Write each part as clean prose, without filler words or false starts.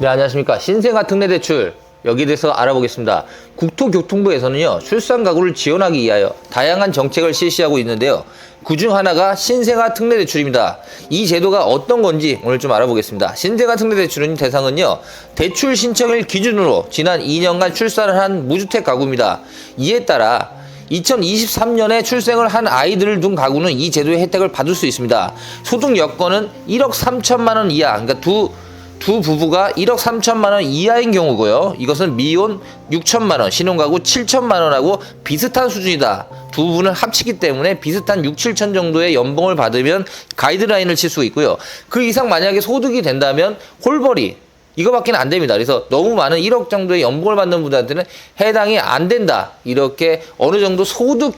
네, 안녕하십니까. 신생아 특례대출 여기에 대해서 알아보겠습니다. 국토교통부에서는요, 출산 가구를 지원하기 위하여 다양한 정책을 실시하고 있는데요. 그중 하나가 신생아 특례대출입니다. 이 제도가 어떤 건지 오늘 좀 알아보겠습니다. 신생아 특례대출은 대상은요, 대출 신청일 기준으로 지난 2년간 출산을 한 무주택 가구입니다. 이에 따라 2023년에 출생을 한 아이들을 둔 가구는 이 제도의 혜택을 받을 수 있습니다. 소득 여건은 1억 3천만 원 이하, 그러니까 두 부부가 1억 3천만 원 이하인 경우고요. 이것은 미혼 6천만 원, 신혼가구 7천만 원하고 비슷한 수준이다. 두 부부는 합치기 때문에 비슷한 6, 7천 정도의 연봉을 받으면 가이드라인을 칠 수 있고요. 그 이상 만약에 소득이 된다면 홀벌이 이거밖에 안 됩니다. 그래서 너무 많은 1억 정도의 연봉을 받는 분들한테는 해당이 안 된다. 이렇게 어느 정도 소득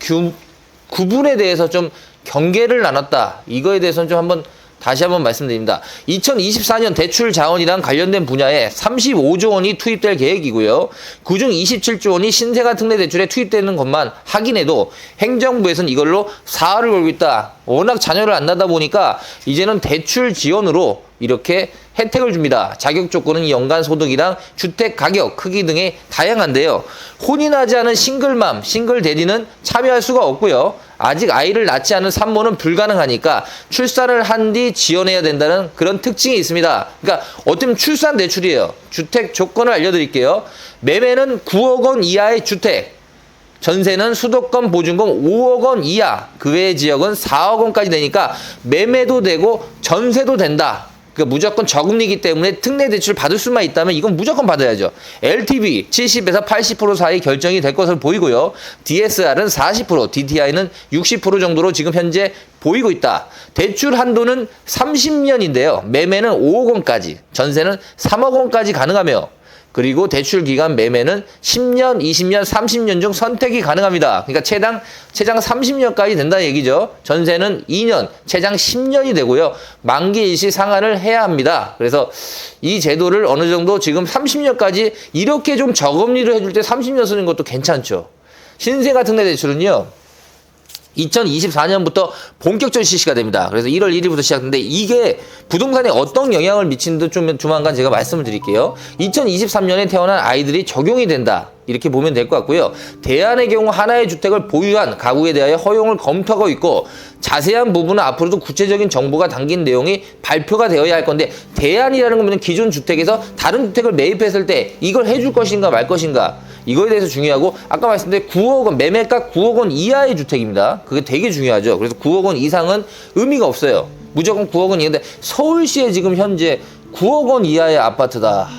구분에 대해서 좀 경계를 나눴다. 이거에 대해서는 좀 다시 한번 말씀드립니다. 2024년 대출 자원이랑 관련된 분야에 35조 원이 투입될 계획이고요. 그중 27조 원이 신생아 특례 대출에 투입되는 것만 확인해도 행정부에서는 이걸로 사활을 걸고 있다. 워낙 자녀를 안 낳다 보니까 이제는 대출 지원으로 이렇게 혜택을 줍니다. 자격 조건은 연간 소득이랑 주택 가격, 크기 등의 다양한데요. 혼인하지 않은 싱글맘, 싱글대디는 참여할 수가 없고요. 아직 아이를 낳지 않은 산모는 불가능하니까 출산을 한 뒤 지원해야 된다는 그런 특징이 있습니다. 그러니까 어떤 출산 대출이에요. 주택 조건을 알려드릴게요. 매매는 9억 원 이하의 주택, 전세는 수도권 보증금 5억 원 이하, 그 외의 지역은 4억 원까지 되니까 매매도 되고 전세도 된다. 그러니까 무조건 저금리이기 때문에 특례 대출 받을 수만 있다면 이건 무조건 받아야죠. LTV 70에서 80% 사이 결정이 될 것으로 보이고요. DSR은 40%, DTI는 60% 정도로 지금 현재 보이고 있다. 대출 한도는 30년인데요. 매매는 5억 원까지, 전세는 3억 원까지 가능하며, 그리고 대출 기간 매매는 10년, 20년, 30년 중 선택이 가능합니다. 그러니까 최장 30년까지 된다는 얘기죠. 전세는 2년, 최장 10년이 되고요. 만기 일시 상환을 해야 합니다. 그래서 이 제도를 어느 정도 지금 30년까지 이렇게 좀 저금리를 해줄 때 30년 쓰는 것도 괜찮죠. 신생아 특례 대출은요, 2024년부터 본격적으로 실시가 됩니다. 그래서 1월 1일부터 시작되는데 이게 부동산에 어떤 영향을 미치는지 좀 조만간 제가 말씀을 드릴게요. 2023년에 태어난 아이들이 적용이 된다. 이렇게 보면 될 것 같고요. 대안의 경우 하나의 주택을 보유한 가구에 대하여 허용을 검토하고 있고, 자세한 부분은 앞으로도 구체적인 정보가 담긴 내용이 발표가 되어야 할 건데, 대안이라는 건 기존 주택에서 다른 주택을 매입했을 때 이걸 해줄 것인가 말 것인가, 이거에 대해서 중요하고, 아까 말씀드린 9억 원, 매매가 9억 원 이하의 주택입니다. 그게 되게 중요하죠. 그래서 9억 원 이상은 의미가 없어요. 무조건 9억 원 이하인데 서울시에 지금 현재 9억 원 이하의 아파트다.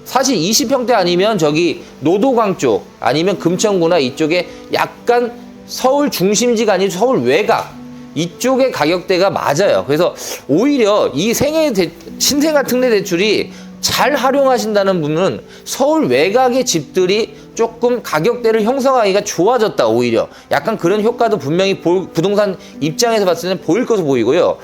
사실 20평대 아니면 저기 노도강 쪽 아니면 금천구나 이쪽에 약간 서울 중심지가 아니고 서울 외곽 이쪽의 가격대가 맞아요. 그래서 오히려 이 신생아 특례 대출이 잘 활용하신다는 분은 서울 외곽의 집들이 조금 가격대를 형성하기가 좋아졌다. 오히려 약간 그런 효과도 분명히 부동산 입장에서 봤을 때는 보일 것으로 보이고요.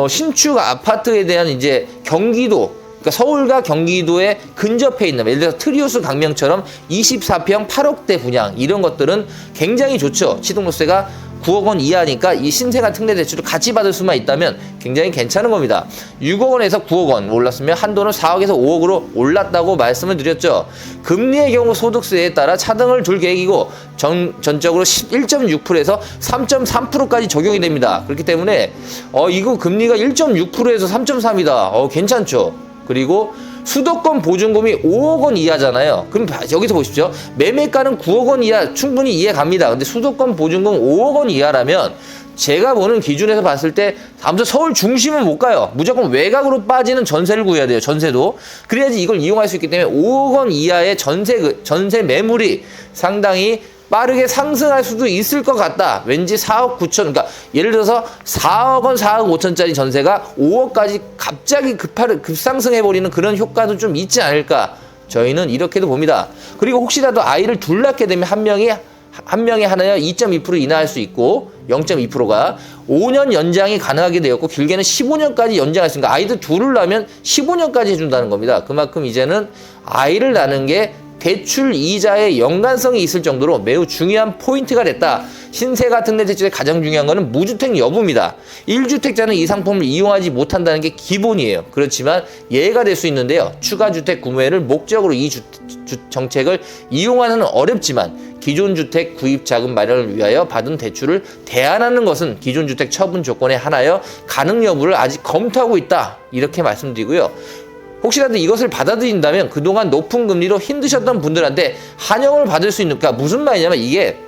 신축 아파트에 대한 이제 경기도, 그러니까 서울과 경기도에 근접해 있는, 예를 들어서 트리우스 강명처럼 24평 8억대 분양, 이런 것들은 굉장히 좋죠. 취득세가 9억 원 이하니까 이 신생아 특례 대출을 같이 받을 수만 있다면 굉장히 괜찮은 겁니다. 6억 원에서 9억 원 올랐으면 한도는 4억에서 5억으로 올랐다고 말씀을 드렸죠. 금리의 경우 소득세에 따라 차등을 둘 계획이고, 전적으로 1.6%에서 3.3%까지 적용이 됩니다. 그렇기 때문에 이거 금리가 1.6%에서 3.3이다. 괜찮죠. 그리고 수도권 보증금이 5억 원 이하잖아요. 그럼 여기서 보십시오. 매매가는 9억 원 이하 충분히 이해 갑니다. 근데 수도권 보증금 5억 원 이하라면 제가 보는 기준에서 봤을 때 아무튼 서울 중심은 못 가요. 무조건 외곽으로 빠지는 전세를 구해야 돼요. 전세도. 그래야지 이걸 이용할 수 있기 때문에 5억 원 이하의 전세 매물이 상당히 빠르게 상승할 수도 있을 것 같다. 왠지 4억 9천, 그러니까 예를 들어서 4억 원, 4억 5천짜리 전세가 5억까지 갑자기 급상승해버리는 그런 효과도 좀 있지 않을까. 저희는 이렇게도 봅니다. 그리고 혹시라도 아이를 둘 낳게 되면 한 명이 하나여 2.2% 인하할 수 있고, 0.2%가 5년 연장이 가능하게 되었고, 길게는 15년까지 연장할 수 있으니까 아이들 둘을 낳으면 15년까지 해준다는 겁니다. 그만큼 이제는 아이를 낳는 게 대출 이자의 연관성이 있을 정도로 매우 중요한 포인트가 됐다. 신세가 특례 대출의 가장 중요한 것은 무주택 여부입니다. 1주택자는 이 상품을 이용하지 못한다는 게 기본이에요. 그렇지만 예외가 될 수 있는데요. 추가주택 구매를 목적으로 이 정책을 이용하는 어렵지만 기존 주택 구입 자금 마련을 위하여 받은 대출을 대안하는 것은 기존 주택 처분 조건에 하나여 가능 여부를 아직 검토하고 있다. 이렇게 말씀드리고요. 혹시라도 이것을 받아들인다면 그동안 높은 금리로 힘드셨던 분들한테 환영을 받을 수 있는, 그러니까 무슨 말이냐면 이게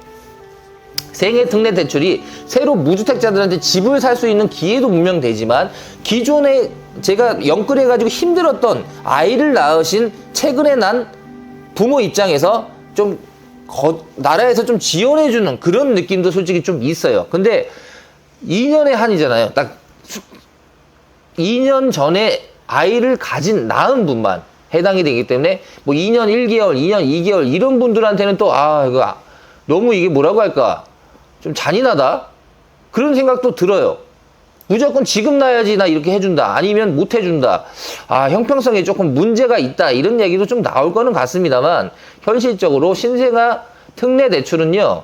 생애 특례 대출이 새로 무주택자들한테 집을 살 수 있는 기회도 분명 되지만 기존에 제가 영끌해가지고 힘들었던 아이를 낳으신 최근에 난 부모 입장에서 좀 나라에서 좀 지원해주는 그런 느낌도 솔직히 좀 있어요. 근데 2년의 한이잖아요. 딱 2년 전에 아이를 낳은 분만 해당이 되기 때문에 뭐 2년 1개월, 2년 2개월 이런 분들한테는 또 이거 너무 이게 뭐라고 할까? 좀 잔인하다? 그런 생각도 들어요. 무조건 지금 놔야지 나 이렇게 해준다. 아니면 못 해준다. 형평성에 조금 문제가 있다. 이런 얘기도 좀 나올 거는 같습니다만 현실적으로 신생아 특례 대출은요.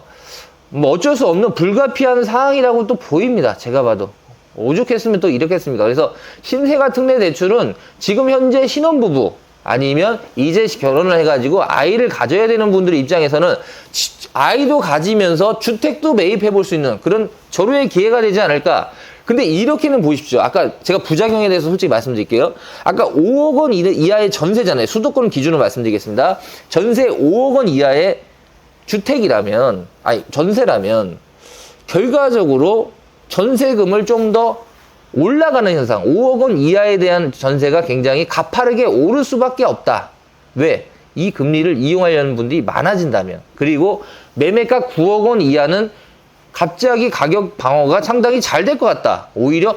뭐 어쩔 수 없는 불가피한 상황이라고 또 보입니다. 제가 봐도. 오죽했으면 또 이렇게 했습니까? 그래서 신생아 특례 대출은 지금 현재 신혼부부 아니면 이제 결혼을 해가지고 아이를 가져야 되는 분들 입장에서는 아이도 가지면서 주택도 매입해 볼 수 있는 그런 절호의 기회가 되지 않을까. 근데 이렇게는 보십시오. 아까 제가 부작용에 대해서 솔직히 말씀드릴게요. 아까 5억 원 이하의 전세잖아요. 수도권 기준으로 말씀드리겠습니다. 전세 5억 원 이하의 주택이라면, 전세라면 결과적으로 전세금을 좀 더 올라가는 현상, 5억 원 이하에 대한 전세가 굉장히 가파르게 오를 수밖에 없다. 왜? 이 금리를 이용하려는 분들이 많아진다면. 그리고 매매가 9억 원 이하는 갑자기 가격 방어가 상당히 잘 될 것 같다. 오히려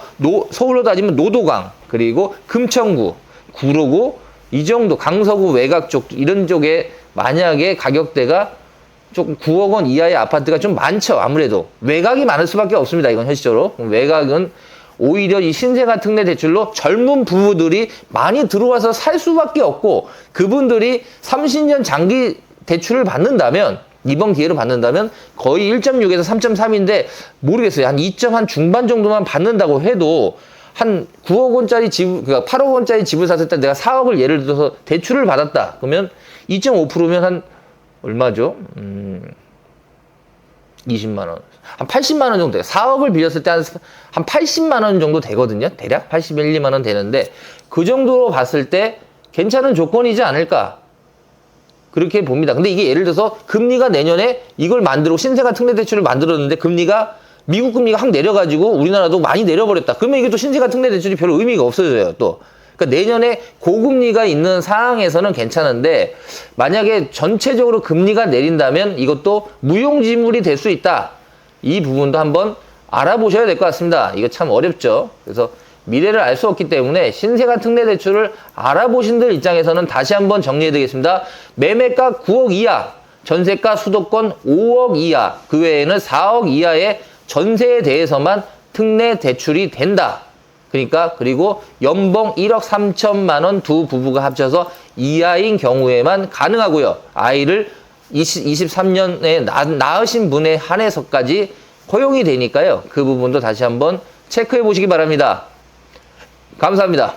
서울로 따지면 노도강, 그리고 금천구, 구로구, 이 정도 강서구 외곽 쪽 이런 쪽에 만약에 가격대가 조금 9억 원 이하의 아파트가 좀 많죠. 아무래도 외곽이 많을 수밖에 없습니다. 이건 현실적으로 외곽은 오히려 이 신생아 특례 대출로 젊은 부부들이 많이 들어와서 살 수밖에 없고 그분들이 30년 장기 대출을 받는다면 이번 기회를 받는다면 거의 1.6에서 3.3인데 모르겠어요. 한 2점 중반 정도만 받는다고 해도 한 9억 원짜리 집, 그러니까 8억 원짜리 집을 샀을 때 내가 4억을 예를 들어서 대출을 받았다. 그러면 2.5%면 한 얼마죠? 20만 원. 한 80만 원 정도 돼요. 4억을 빌렸을 때 한 80만 원 정도 되거든요. 대략 81, 2만 원 되는데 그 정도로 봤을 때 괜찮은 조건이지 않을까. 그렇게 봅니다. 근데 이게 예를 들어서 금리가 내년에 이걸 만들고 신생아 특례 대출을 만들었는데 금리가 미국 금리가 확 내려가지고 우리나라도 많이 내려버렸다. 그러면 이게 또 신생아 특례 대출이 별로 의미가 없어져요. 또. 그러니까 내년에 고금리가 있는 상황에서는 괜찮은데 만약에 전체적으로 금리가 내린다면 이것도 무용지물이 될 수 있다. 이 부분도 한번 알아보셔야 될 것 같습니다. 이거 참 어렵죠. 그래서 미래를 알 수 없기 때문에 신생아 특례 대출을 알아보신 들 입장에서는 다시 한번 정리해 드리겠습니다. 매매가 9억 이하, 전세가 수도권 5억 이하, 그 외에는 4억 이하의 전세에 대해서만 특례 대출이 된다. 그러니까 그리고 연봉 1억 3천만 원 두 부부가 합쳐서 이하인 경우에만 가능하고요. 아이를 23년에 낳으신 분에 한해서까지 허용이 되니까요. 그 부분도 다시 한번 체크해 보시기 바랍니다. 감사합니다.